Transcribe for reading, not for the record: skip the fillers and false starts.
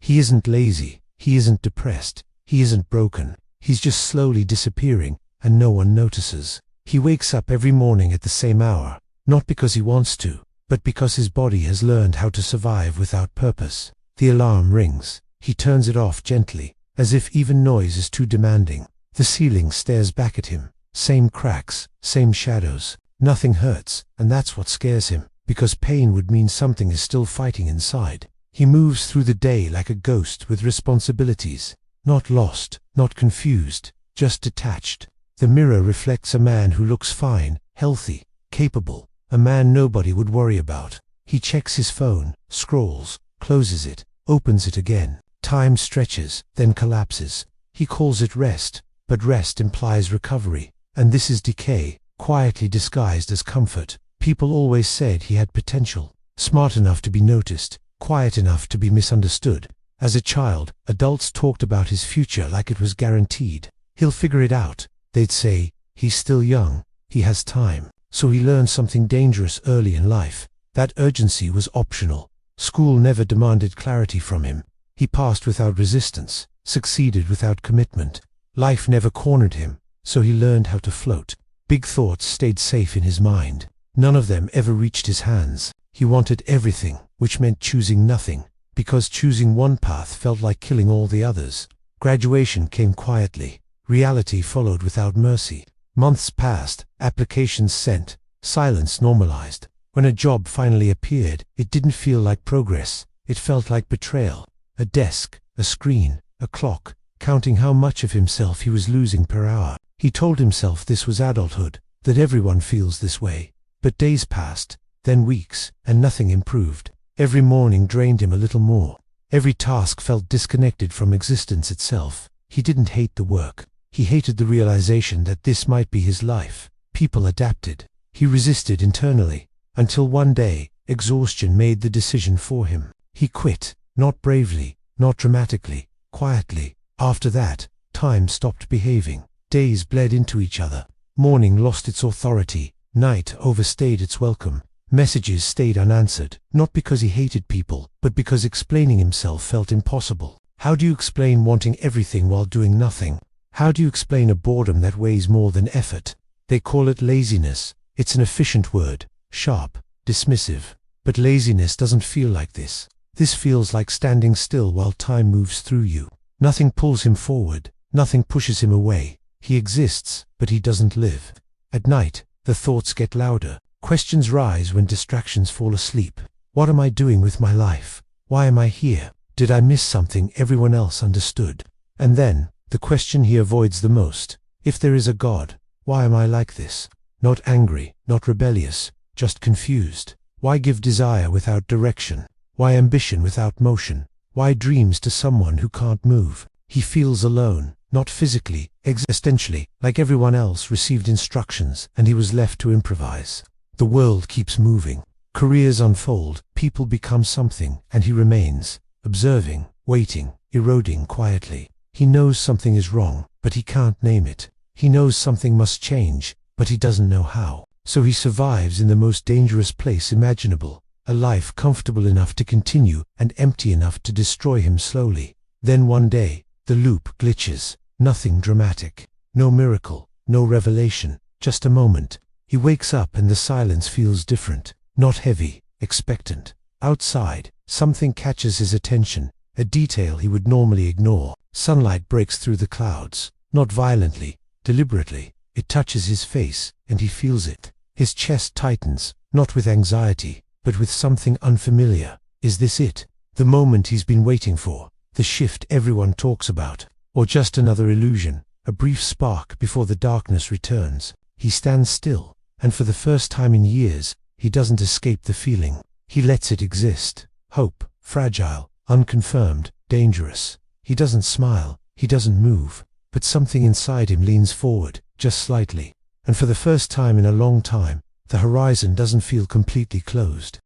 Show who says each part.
Speaker 1: He isn't lazy, he isn't depressed, he isn't broken, he's just slowly disappearing, and no one notices. He wakes up every morning at the same hour, not because he wants to, but because his body has learned how to survive without purpose. The alarm rings. He turns it off gently, as if even noise is too demanding. The ceiling stares back at him. Same cracks, same shadows. Nothing hurts, and that's what scares him, because pain would mean something is still fighting inside. He moves through the day like a ghost with responsibilities. Not lost, not confused, just detached. The mirror reflects a man who looks fine, healthy, capable, a man nobody would worry about. He checks his phone, scrolls, closes it, opens it again. Time stretches, then collapses. He calls it rest, but rest implies recovery, and this is decay, quietly disguised as comfort. People always said he had potential, smart enough to be noticed, quiet enough to be misunderstood. As a child, adults talked about his future like it was guaranteed. He'll figure it out, they'd say. He's still young, he has time. So he learned something dangerous early in life. That urgency was optional. School never demanded clarity from him. He passed without resistance, succeeded without commitment. Life never cornered him, so he learned how to float. Big thoughts stayed safe in his mind. None of them ever reached his hands. He wanted everything, which meant choosing nothing, because choosing one path felt like killing all the others. Graduation came quietly. Reality followed without mercy. Months passed, applications sent, silence normalized. When a job finally appeared, it didn't feel like progress. It felt like betrayal. A desk, a screen, a clock, counting how much of himself he was losing per hour. He told himself this was adulthood, that everyone feels this way. But days passed, then weeks, and nothing improved. Every morning drained him a little more. Every task felt disconnected from existence itself. He didn't hate the work. He hated the realization that this might be his life. People adapted. He resisted internally, until one day, exhaustion made the decision for him. He quit, not bravely, not dramatically, quietly. After that, time stopped behaving. Days bled into each other. Morning lost its authority. Night overstayed its welcome. Messages stayed unanswered, not because he hated people, but because explaining himself felt impossible. How do you explain wanting everything while doing nothing? How do you explain a boredom that weighs more than effort? They call it laziness. It's an efficient word, sharp, dismissive. But laziness doesn't feel like this. This feels like standing still while time moves through you. Nothing pulls him forward, nothing pushes him away. He exists, but he doesn't live. At night, the thoughts get louder. Questions rise when distractions fall asleep. What am I doing with my life? Why am I here? Did I miss something everyone else understood? And then, the question he avoids the most. If there is a God, why am I like this? Not angry, not rebellious, just confused. Why give desire without direction? Why ambition without motion? Why dreams to someone who can't move? He feels alone, not physically, existentially, like everyone else received instructions and he was left to improvise. The world keeps moving. Careers unfold, people become something, and he remains, observing, waiting, eroding quietly. He knows something is wrong, but he can't name it. He knows something must change, but he doesn't know how. So he survives in the most dangerous place imaginable, a life comfortable enough to continue and empty enough to destroy him slowly. Then one day, the loop glitches. Nothing dramatic. No miracle, no revelation, just a moment. He wakes up and the silence feels different, not heavy, expectant. Outside, something catches his attention, a detail he would normally ignore. Sunlight breaks through the clouds, not violently, deliberately. It touches his face, and he feels it. His chest tightens, not with anxiety, but with something unfamiliar. Is this it? The moment he's been waiting for? The shift everyone talks about? Or just another illusion, a brief spark before the darkness returns? He stands still, and for the first time in years, he doesn't escape the feeling. He lets it exist. Hope, fragile, unconfirmed, dangerous. He doesn't smile, he doesn't move, but something inside him leans forward, just slightly. And for the first time in a long time, the horizon doesn't feel completely closed.